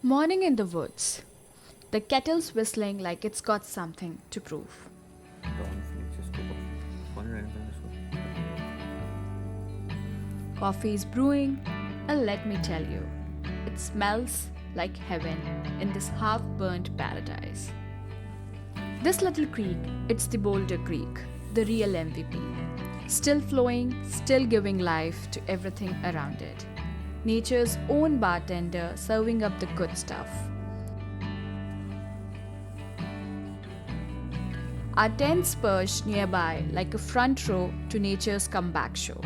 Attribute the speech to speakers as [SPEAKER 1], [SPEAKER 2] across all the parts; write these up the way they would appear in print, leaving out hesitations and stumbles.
[SPEAKER 1] Morning in the woods. The kettle's whistling like it's got something to prove. Coffee is brewing, and let me tell you, it smells like heaven in this half-burnt paradise. This little creek, it's the Boulder Creek, the real MVP. Still flowing, still giving life to everything around it. Nature's own bartender serving up the good stuff. Our tents perched nearby like a front row to nature's comeback show.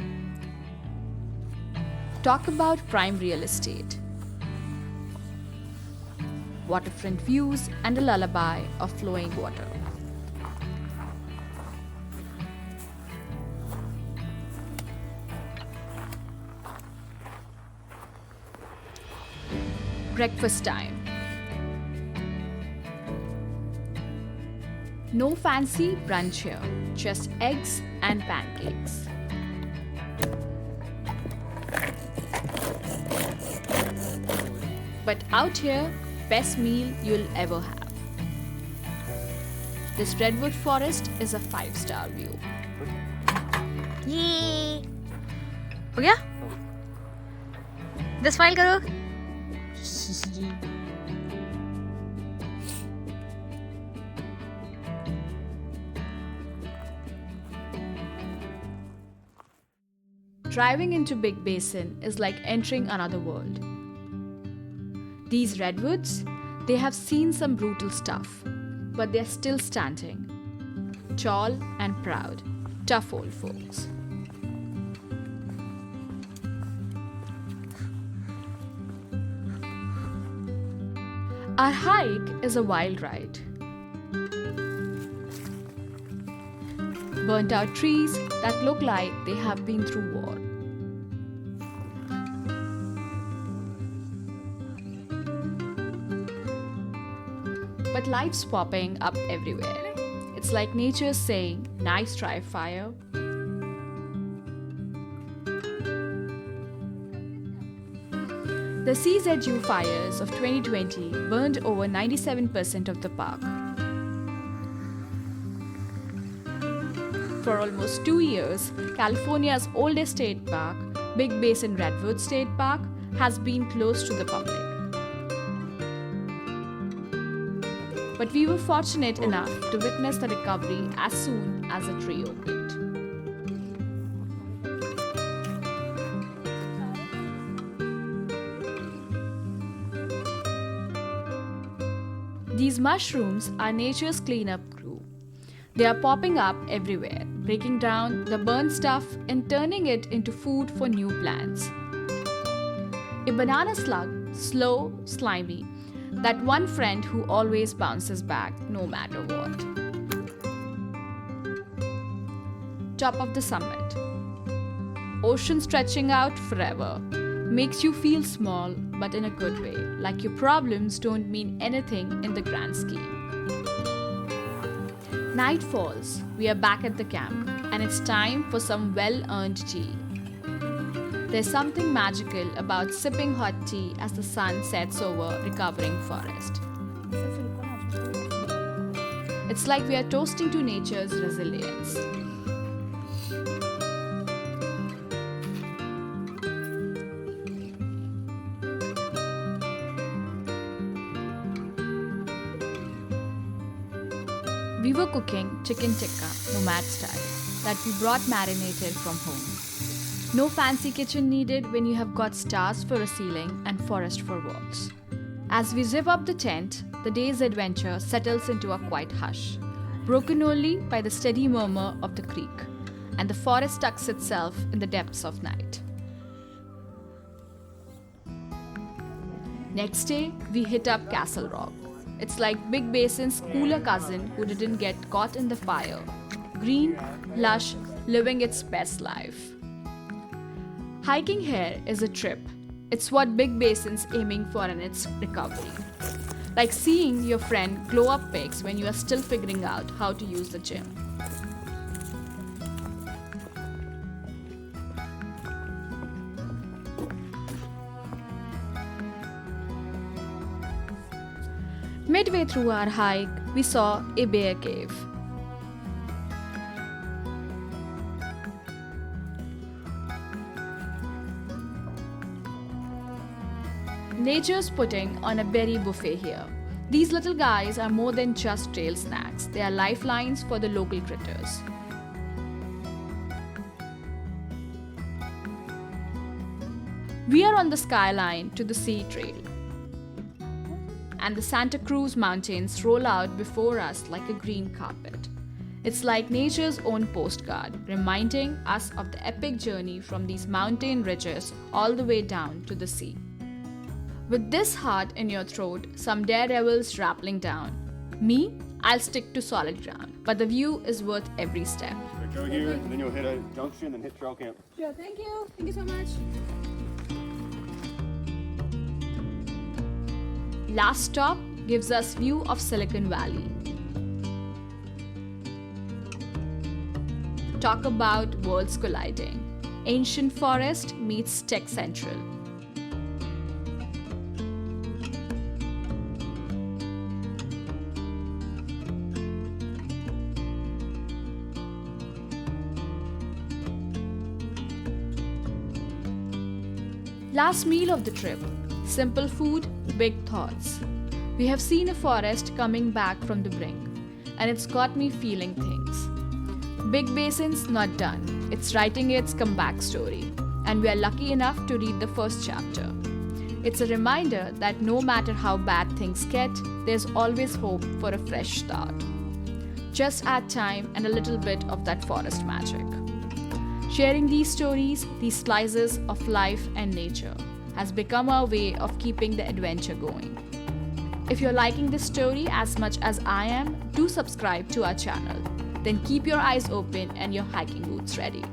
[SPEAKER 1] Talk about prime real estate. Waterfront views and a lullaby of flowing water. Breakfast time. No fancy brunch here, just eggs and pancakes. But out here, best meal you'll ever have. This redwood forest is a 5-star view.
[SPEAKER 2] ये हो गया दस file करो
[SPEAKER 1] Driving into Big Basin is like entering another world. These redwoods, they have seen some brutal stuff, but they're still standing. Tall and proud, tough old folks. Our hike is a wild ride. Burnt out trees that look like they have been through war. But life's popping up everywhere. It's like nature saying, nice try, fire. The CZU fires of 2020 burned over 97% of the park. For almost 2 years, California's oldest state park, Big Basin Redwoods State Park, has been closed to the public. But we were fortunate enough to witness the recovery as soon as it reopened. These mushrooms are nature's cleanup crew. They are popping up everywhere, breaking down the burnt stuff and turning it into food for new plants. A banana slug, slow, slimy, that one friend who always bounces back no matter what. Top of the summit. Ocean stretching out forever. Makes you feel small, but in a good way, like your problems don't mean anything in the grand scheme. Night falls, we are back at the camp, and it's time for some well-earned tea. There's something magical about sipping hot tea as the sun sets over recovering forest. It's like we are toasting to nature's resilience. We were cooking chicken tikka, nomad style, that we brought marinated from home. No fancy kitchen needed when you have got stars for a ceiling and forest for walls. As we zip up the tent, the day's adventure settles into a quiet hush, broken only by the steady murmur of the creek, and the forest tucks itself in the depths of night. Next day, we hit up Castle Rock. It's like Big Basin's cooler cousin who didn't get caught in the fire. Green, lush, living its best life. Hiking here is a trip. It's what Big Basin's aiming for in its recovery. Like seeing your friend glow up pics when you are still figuring out how to use the gym. Midway through our hike, we saw a bear cave. Nature's putting on a berry buffet here. These little guys are more than just trail snacks, they are lifelines for the local critters. We are on the skyline to the sea trail, and the Santa Cruz Mountains roll out before us like a green carpet. It's like nature's own postcard, reminding us of the epic journey from these mountain ridges all the way down to the sea. With this heart in your throat, some daredevils rappelling down. Me, I'll stick to solid ground, but the view is worth every step.
[SPEAKER 3] Go here, and then you'll hit a junction and hit trail camp.
[SPEAKER 2] Sure, thank you. Thank you so much.
[SPEAKER 1] Last stop gives us view of Silicon Valley. Talk about worlds colliding. Ancient forest meets tech central. Last meal of the trip. Simple food, big thoughts. We have seen a forest coming back from the brink, and it's got me feeling things. Big Basin's not done. It's writing its comeback story, and we are lucky enough to read the first chapter. It's a reminder that no matter how bad things get, there's always hope for a fresh start. Just add time and a little bit of that forest magic. Sharing these stories, these slices of life and nature, has become our way of keeping the adventure going. If you're liking this story as much as I am, do subscribe to our channel. Then keep your eyes open and your hiking boots ready.